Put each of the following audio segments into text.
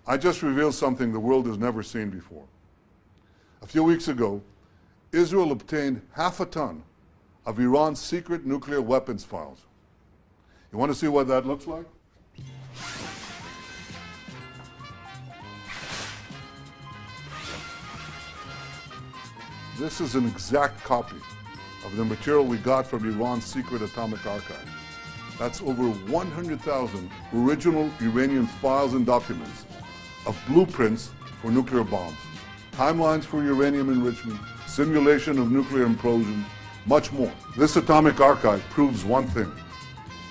I just revealed something the world has never seen before. A few weeks ago, Israel obtained half a ton of Iran's secret nuclear weapons files. You want to see what that looks like? This is an exact copy of the material we got from Iran's secret atomic archive. That's over 100,000 original Iranian files and documents of blueprints for nuclear bombs, timelines for uranium enrichment, simulation of nuclear implosion, much more. This atomic archive proves one thing: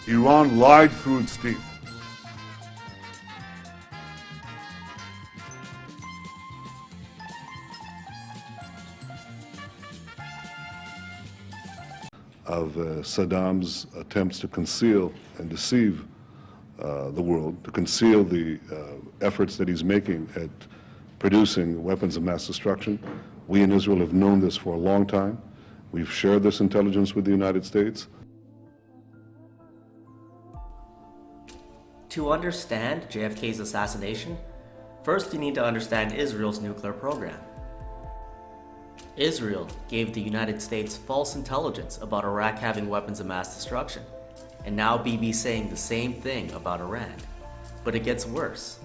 Iran lied through its teeth. Of Saddam's attempts to conceal and deceive the world, to conceal the efforts that he's making at producing weapons of mass destruction. We in Israel have known this for a long time. We've shared this intelligence with the United States. To understand JFK's assassination, first you need to understand Israel's nuclear program. Israel gave the United States false intelligence about Iraq having weapons of mass destruction, and now Bibi's saying the same thing about Iran. But it gets worse.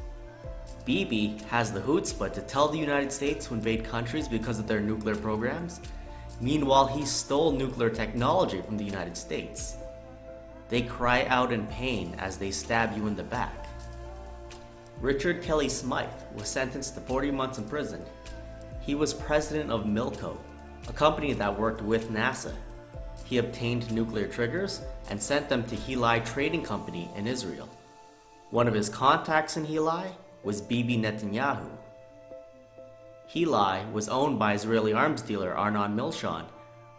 Bibi has the chutzpah to tell the United States to invade countries because of their nuclear programs. Meanwhile, he stole nuclear technology from the United States. They cry out in pain as they stab you in the back. Richard Kelly Smythe was sentenced to 40 months in prison. He was president of Milco, a company that worked with NASA. He obtained nuclear triggers and sent them to Heli Trading Company in Israel. One of his contacts in Heli was Bibi Netanyahu. Heli was owned by Israeli arms dealer Arnon Milchan,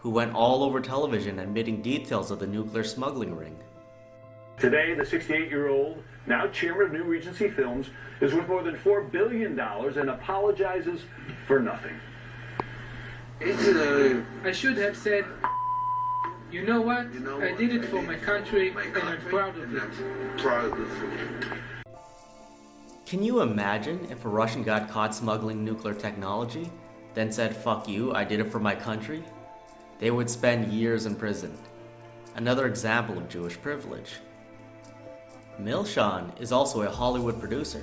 who went all over television admitting details of the nuclear smuggling ring. Today, the 68-year-old, now chairman of New Regency Films, is worth more than $4 billion and apologizes for nothing. I should have said, you know what? I did it for my country and I'm proud of it. Can you imagine if a Russian got caught smuggling nuclear technology, then said, "Fuck you, I did it for my country"? They would spend years in prison. Another example of Jewish privilege. Milchan is also a Hollywood producer.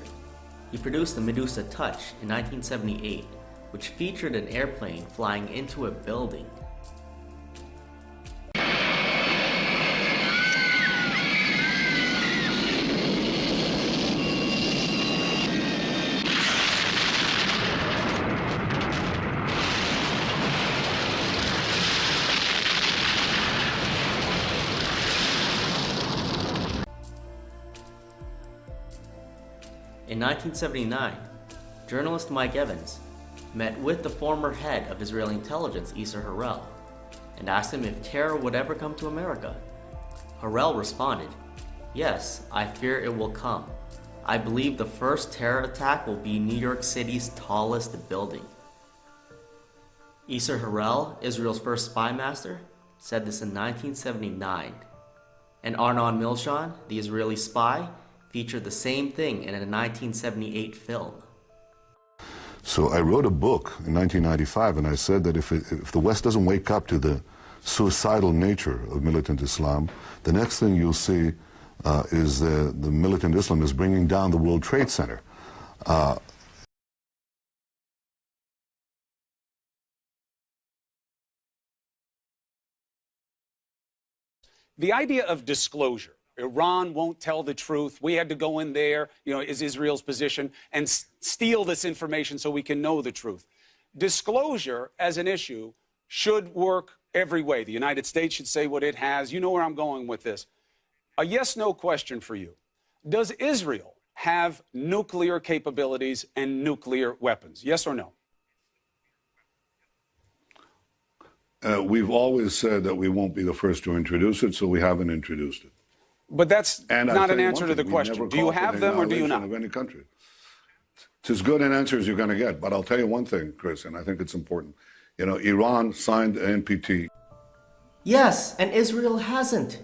He produced the Medusa Touch in 1978, which featured an airplane flying into a building. In 1979, journalist Mike Evans met with the former head of Israeli intelligence, Isser Harel, and asked him if terror would ever come to America. Harel responded, "Yes, I fear it will come. I believe the first terror attack will be New York City's tallest building." Isser Harel, Israel's first spy master, said this in 1979. And Arnon Milchan, the Israeli spy, featured the same thing in a 1978 film. So I wrote a book in 1995, and I said that if the West doesn't wake up to the suicidal nature of militant Islam, the next thing you'll see is the militant Islam is bringing down the World Trade Center. The idea of disclosure. Iran won't tell the truth. We had to go in there, is Israel's position, and steal this information so we can know the truth. Disclosure as an issue should work every way. The United States should say what it has. You know where I'm going with this. A yes-no question for you. Does Israel have nuclear capabilities and nuclear weapons? Yes or no? We've always said that we won't be the first to introduce it, so we haven't introduced it. But that's not an answer to the question. Do you have them or do you not? Of any country. It's as good an answer as you're going to get. But I'll tell you one thing, Chris, and I think it's important. Iran signed the NPT. Yes, and Israel hasn't.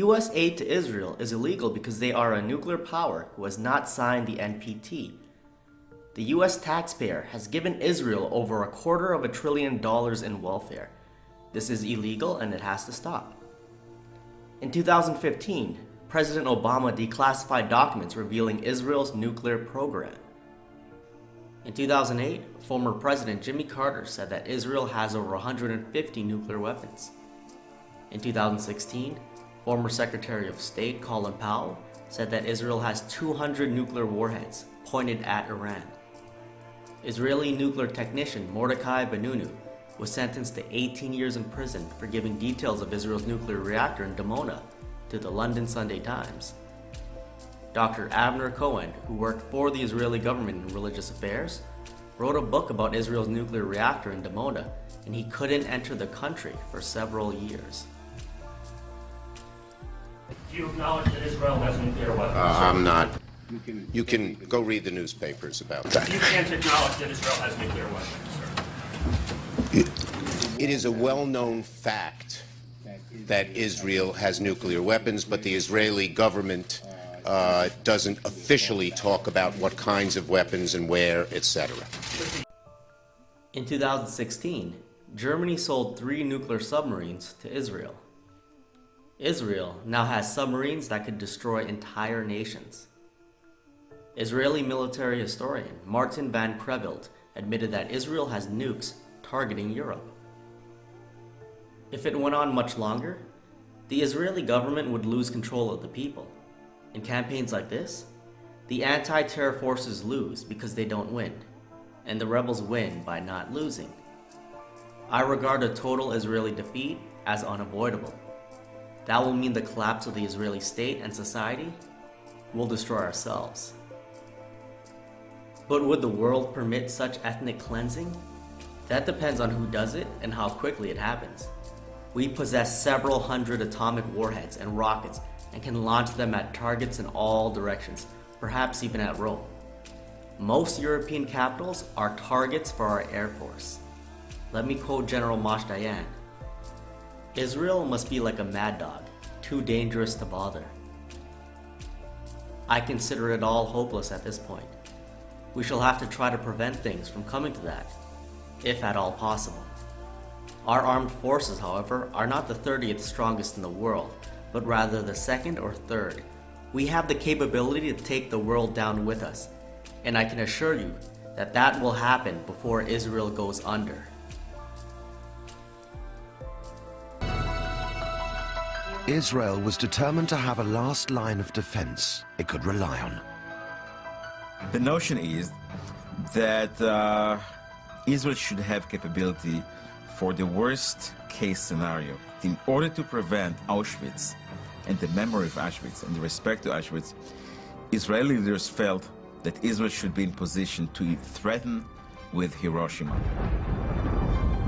US aid to Israel is illegal because they are a nuclear power who has not signed the NPT. The US taxpayer has given Israel over $250 billion in welfare. This is illegal and it has to stop. In 2015, President Obama declassified documents revealing Israel's nuclear program. In 2008, former President Jimmy Carter said that Israel has over 150 nuclear weapons. In 2016, former Secretary of State Colin Powell said that Israel has 200 nuclear warheads pointed at Iran. Israeli nuclear technician Mordechai Benunu was sentenced to 18 years in prison for giving details of Israel's nuclear reactor in Dimona to the London Sunday Times. Dr. Avner Cohen, who worked for the Israeli government in religious affairs, wrote a book about Israel's nuclear reactor in Dimona, and he couldn't enter the country for several years. Do you acknowledge that Israel has nuclear weapons? I'm not. You can go read the newspapers about that. You can't acknowledge that Israel has nuclear weapons, sir. It is a well-known fact that Israel has nuclear weapons, but the Israeli government doesn't officially talk about what kinds of weapons and where, etc. In 2016, Germany sold 3 nuclear submarines to Israel. Israel now has submarines that could destroy entire nations. Israeli military historian Martin van Creveld admitted that Israel has nukes targeting Europe. If it went on much longer, the Israeli government would lose control of the people. In campaigns like this, the anti-terror forces lose because they don't win, and the rebels win by not losing. I regard a total Israeli defeat as unavoidable. That will mean the collapse of the Israeli state and society. We'll destroy ourselves. But would the world permit such ethnic cleansing? That depends on who does it and how quickly it happens. We possess several hundred atomic warheads and rockets and can launch them at targets in all directions, perhaps even at Rome. Most European capitals are targets for our Air Force. Let me quote General Moshe Dayan: Israel must be like a mad dog, too dangerous to bother. I consider it all hopeless at this point. We shall have to try to prevent things from coming to that, if at all possible. Our armed forces, however, are not the 30th strongest in the world, but rather the 2nd or 3rd. We have the capability to take the world down with us, and I can assure you that that will happen before Israel goes under. Israel was determined to have a last line of defense it could rely on. The notion is that Israel should have capability for the worst case scenario. In order to prevent Auschwitz and the memory of Auschwitz and the respect to Auschwitz, Israeli leaders felt that Israel should be in position to threaten with Hiroshima.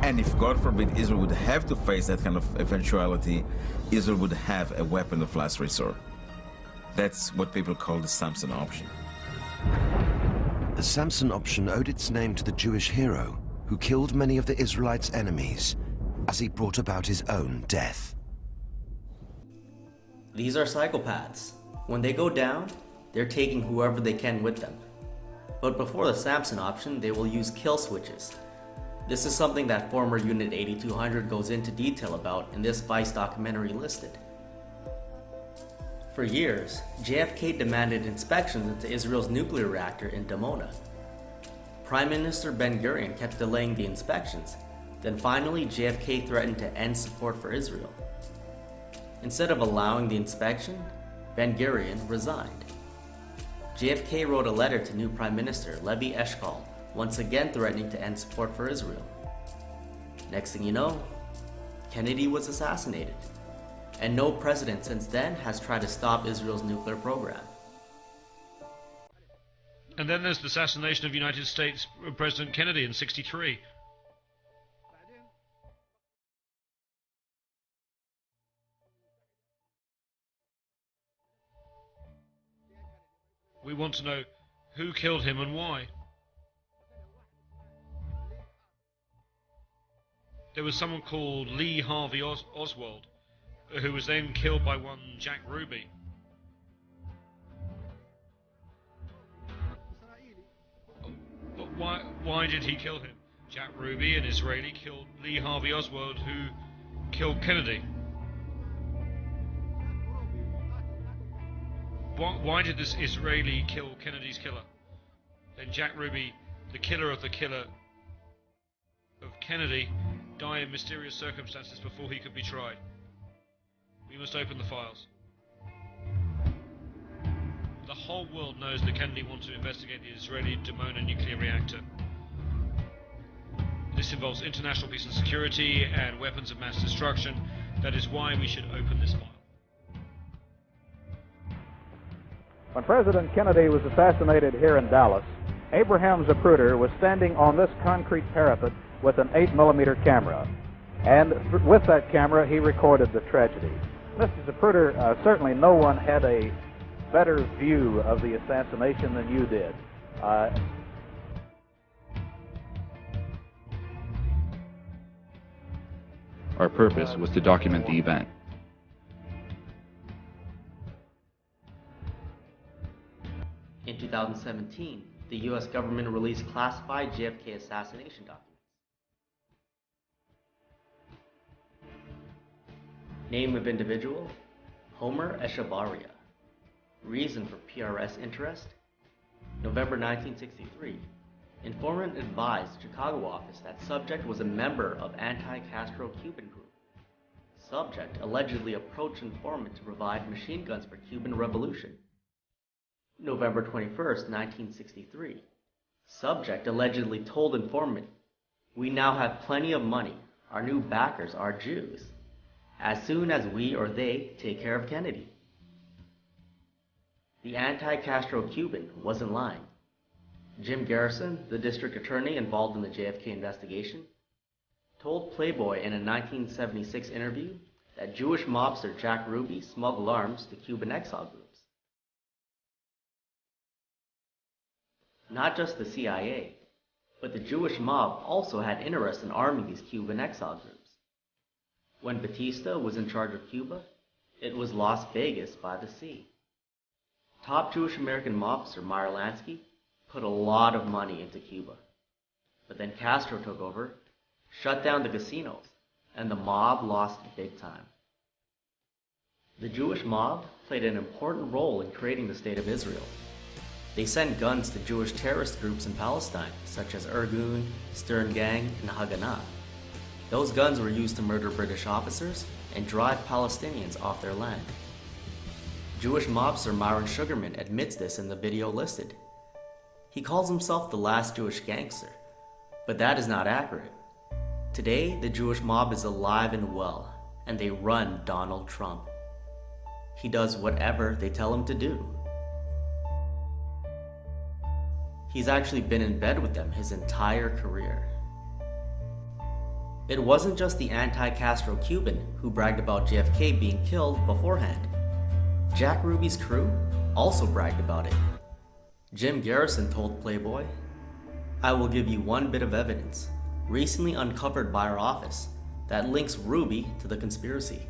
And if, God forbid, Israel would have to face that kind of eventuality, Israel would have a weapon of last resort. That's what people call the Samson option. The Samson option owed its name to the Jewish hero who killed many of the Israelites' enemies as he brought about his own death. These are psychopaths. When they go down, they're taking whoever they can with them. But before the Samson option, they will use kill switches. This is something that former Unit 8200 goes into detail about in this Vice documentary listed. For years, JFK demanded inspections into Israel's nuclear reactor in Dimona. Prime Minister Ben-Gurion kept delaying the inspections. Then finally, JFK threatened to end support for Israel. Instead of allowing the inspection, Ben-Gurion resigned. JFK wrote a letter to new Prime Minister Levi Eshkol, once again threatening to end support for Israel. Next thing you know, Kennedy was assassinated, and no president since then has tried to stop Israel's nuclear program. And then there's the assassination of United States President Kennedy in '63. We want to know who killed him and why. There was someone called Lee Harvey Oswald who was then killed by one Jack Ruby. But why did he kill him? Jack Ruby, an Israeli, killed Lee Harvey Oswald, who killed Kennedy. Why did this Israeli kill Kennedy's killer? Then Jack Ruby, the killer of Kennedy, die in mysterious circumstances before he could be tried. We must open the files. The whole world knows that Kennedy wanted to investigate the Israeli Dimona nuclear reactor. This involves international peace and security and weapons of mass destruction. That is why we should open this file. When President Kennedy was assassinated here in Dallas, Abraham Zapruder was standing on this concrete parapet with an 8mm camera. And with that camera, he recorded the tragedy. Mr. Zapruder, certainly no one had a better view of the assassination than you did. Our purpose was to document the event. In 2017, the U.S. government released classified JFK assassination documents. Name of individual, Homer Echevarria. Reason for PRS interest, November 1963. Informant advised Chicago office that subject was a member of anti-Castro Cuban group. Subject allegedly approached informant to provide machine guns for Cuban revolution. November 21st, 1963. Subject allegedly told informant, "We now have plenty of money. Our new backers are Jews. As soon as we or they take care of Kennedy." The anti-Castro Cuban wasn't lying. Jim Garrison, the district attorney involved in the JFK investigation, told Playboy in a 1976 interview that Jewish mobster Jack Ruby smuggled arms to Cuban exile groups. Not just the CIA, but the Jewish mob also had interest in arming these Cuban exile groups. When Batista was in charge of Cuba, it was Las Vegas by the sea. Top Jewish American mobster Meyer Lansky put a lot of money into Cuba. But then Castro took over, shut down the casinos, and the mob lost big time. The Jewish mob played an important role in creating the State of Israel. They sent guns to Jewish terrorist groups in Palestine, such as Irgun, Stern Gang, and Haganah. Those guns were used to murder British officers and drive Palestinians off their land. Jewish mobster Myron Sugarman admits this in the video listed. He calls himself the last Jewish gangster, but that is not accurate. Today, the Jewish mob is alive and well, and they run Donald Trump. He does whatever they tell him to do. He's actually been in bed with them his entire career. It wasn't just the anti-Castro Cuban who bragged about JFK being killed beforehand. Jack Ruby's crew also bragged about it. Jim Garrison told Playboy, "I will give you one bit of evidence, recently uncovered by our office, that links Ruby to the conspiracy."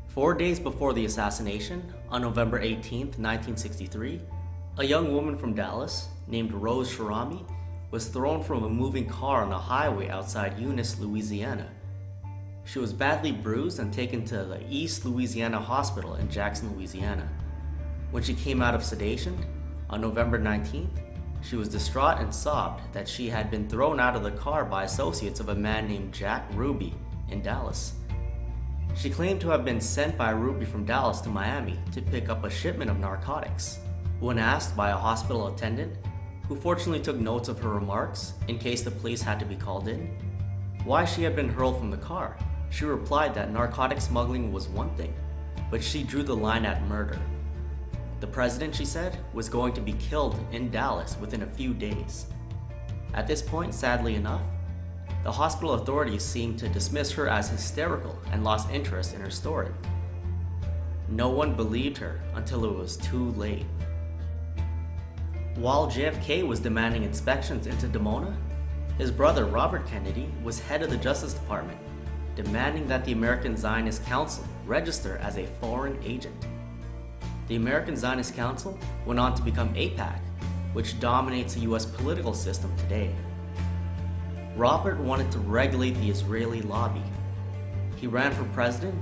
4 days before the assassination, on November 18, 1963, a young woman from Dallas, named Rose Sharami, was thrown from a moving car on a highway outside Eunice, Louisiana. She was badly bruised and taken to the East Louisiana Hospital in Jackson, Louisiana. When she came out of sedation, on November 19th, she was distraught and sobbed that she had been thrown out of the car by associates of a man named Jack Ruby in Dallas. She claimed to have been sent by Ruby from Dallas to Miami to pick up a shipment of narcotics. When asked by a hospital attendant, who fortunately took notes of her remarks in case the police had to be called in, why she had been hurled from the car, she replied that narcotic smuggling was one thing, but she drew the line at murder. The president, she said, was going to be killed in Dallas within a few days. At this point, sadly enough, the hospital authorities seemed to dismiss her as hysterical and lost interest in her story. No one believed her until it was too late. While JFK was demanding inspections into Dimona, his brother Robert Kennedy was head of the Justice Department, demanding that the American Zionist Council register as a foreign agent. The American Zionist Council went on to become AIPAC, which dominates the US political system today. Robert wanted to regulate the Israeli lobby. He ran for president,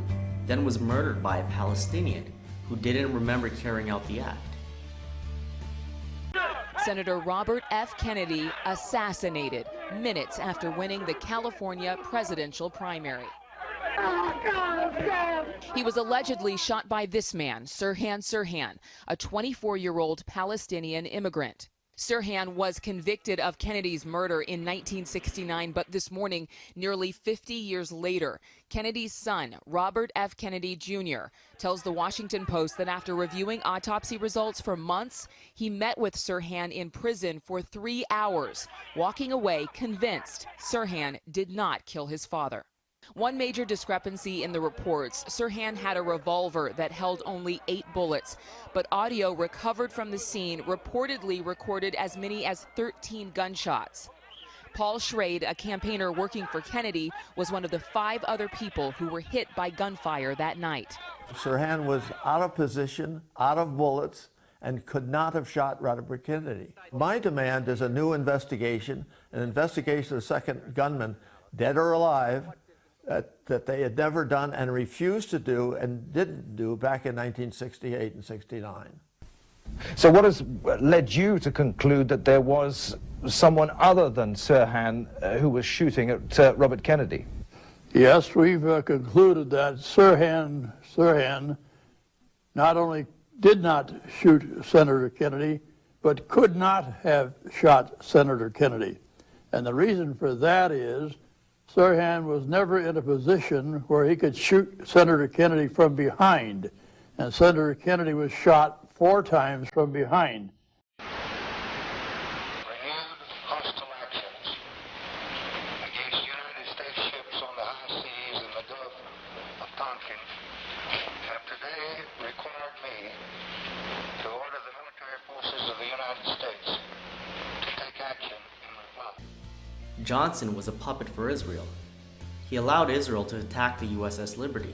then was murdered by a Palestinian who didn't remember carrying out the act. Senator Robert F. Kennedy assassinated minutes after winning the California presidential primary. He was allegedly shot by this man, Sirhan Sirhan, a 24-year-old Palestinian immigrant. Sirhan was convicted of Kennedy's murder in 1969, but this morning, nearly 50 years later, Kennedy's son, Robert F. Kennedy Jr., tells the Washington Post that after reviewing autopsy results for months, he met with Sirhan in prison for 3 hours, walking away convinced Sirhan did not kill his father. One major discrepancy in the reports, Sirhan had a revolver that held only 8 bullets, but audio recovered from the scene reportedly recorded as many as 13 gunshots. Paul Schrade, a campaigner working for Kennedy, was one of the 5 other people who were hit by gunfire that night. Sirhan was out of position, out of bullets, and could not have shot Robert Kennedy. My demand is a new investigation, an investigation of the second gunman, dead or alive, that they had never done and refused to do and didn't do back in 1968 and 69. So what has led you to conclude that there was someone other than Sirhan who was shooting at Robert Kennedy? Yes, we've concluded that Sirhan not only did not shoot Senator Kennedy, but could not have shot Senator Kennedy. And the reason for that is Sirhan was never in a position where he could shoot Senator Kennedy from behind, and Senator Kennedy was shot 4 times from behind. Renewed hostile actions against United States ships on the high seas in the Gulf of Tonkin have today required me to order the military forces of the United States to take action in reply. Johnson was a puppet for Israel. He allowed Israel to attack the USS Liberty.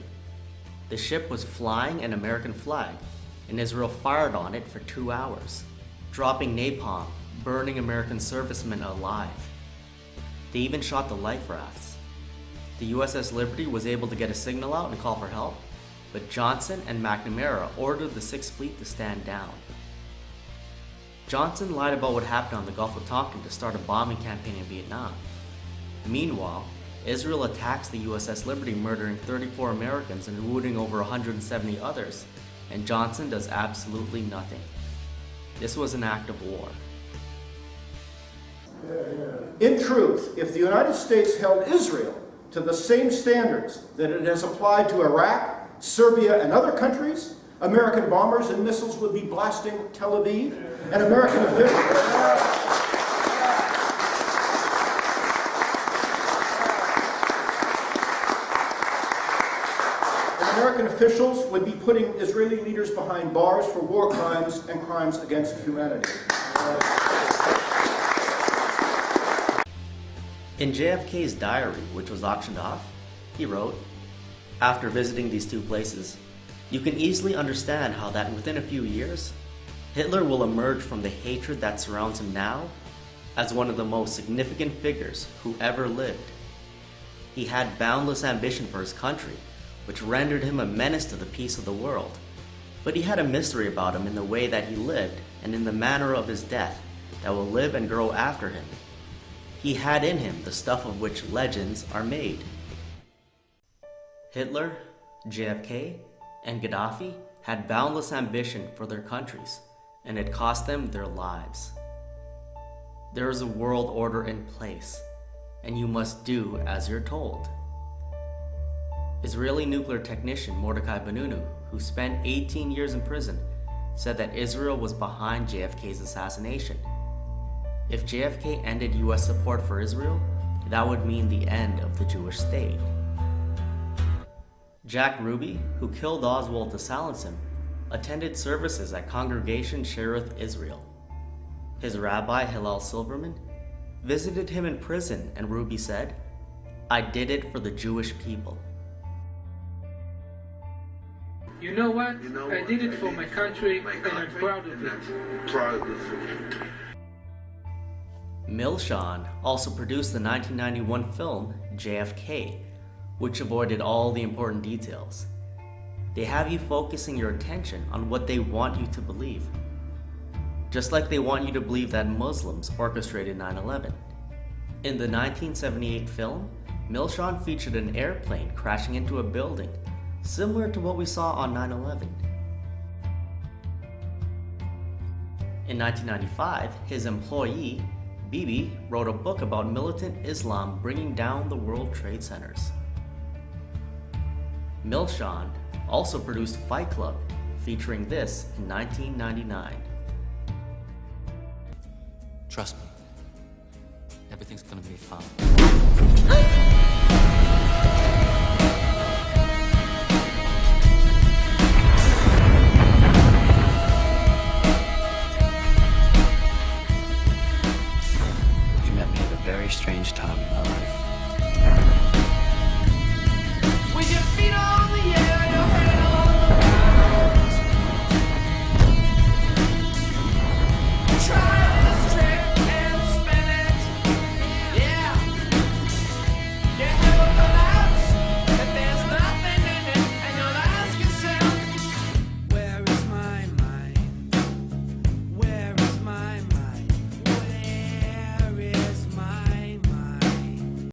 The ship was flying an American flag, and Israel fired on it for 2 hours, dropping napalm, burning American servicemen alive. They even shot the life rafts. The USS Liberty was able to get a signal out and call for help, but Johnson and McNamara ordered the 6th Fleet to stand down. Johnson lied about what happened on the Gulf of Tonkin to start a bombing campaign in Vietnam. Meanwhile, Israel attacks the USS Liberty, murdering 34 Americans and wounding over 170 others, and Johnson does absolutely nothing. This was an act of war. In truth, if the United States held Israel to the same standards that it has applied to Iraq, Serbia, and other countries, American bombers and missiles would be blasting Tel Aviv, and American officials would be putting Israeli leaders behind bars for war crimes and crimes against humanity. In JFK's diary, which was auctioned off, he wrote, "After visiting these 2 places, you can easily understand how that within a few years, Hitler will emerge from the hatred that surrounds him now as one of the most significant figures who ever lived. He had boundless ambition for his country, which rendered him a menace to the peace of the world. But he had a mystery about him in the way that he lived and in the manner of his death that will live and grow after him. He had in him the stuff of which legends are made." Hitler, JFK, and Gaddafi had boundless ambition for their countries, and it cost them their lives. There is a world order in place, and you must do as you're told. Israeli nuclear technician Mordecai Benunu, who spent 18 years in prison, said that Israel was behind JFK's assassination. If JFK ended US support for Israel, that would mean the end of the Jewish state. Jack Ruby, who killed Oswald to silence him, attended services at Congregation Shearith Israel. His rabbi, Hillel Silverman, visited him in prison, and Ruby said, "I did it for the Jewish people." You know what? I did it for my country, and I'm proud of it. Milchan also produced the 1991 film JFK, which avoided all the important details. They have you focusing your attention on what they want you to believe. Just like they want you to believe that Muslims orchestrated 9/11. In the 1978 film, Milchan featured an airplane crashing into a building, similar to what we saw on 9/11. In 1995, his employee, Bibi, wrote a book about militant Islam bringing down the World Trade Centers. Milchan also produced Fight Club, featuring this in 1999. Trust me, everything's gonna be fine. You met me at a very strange time in my life.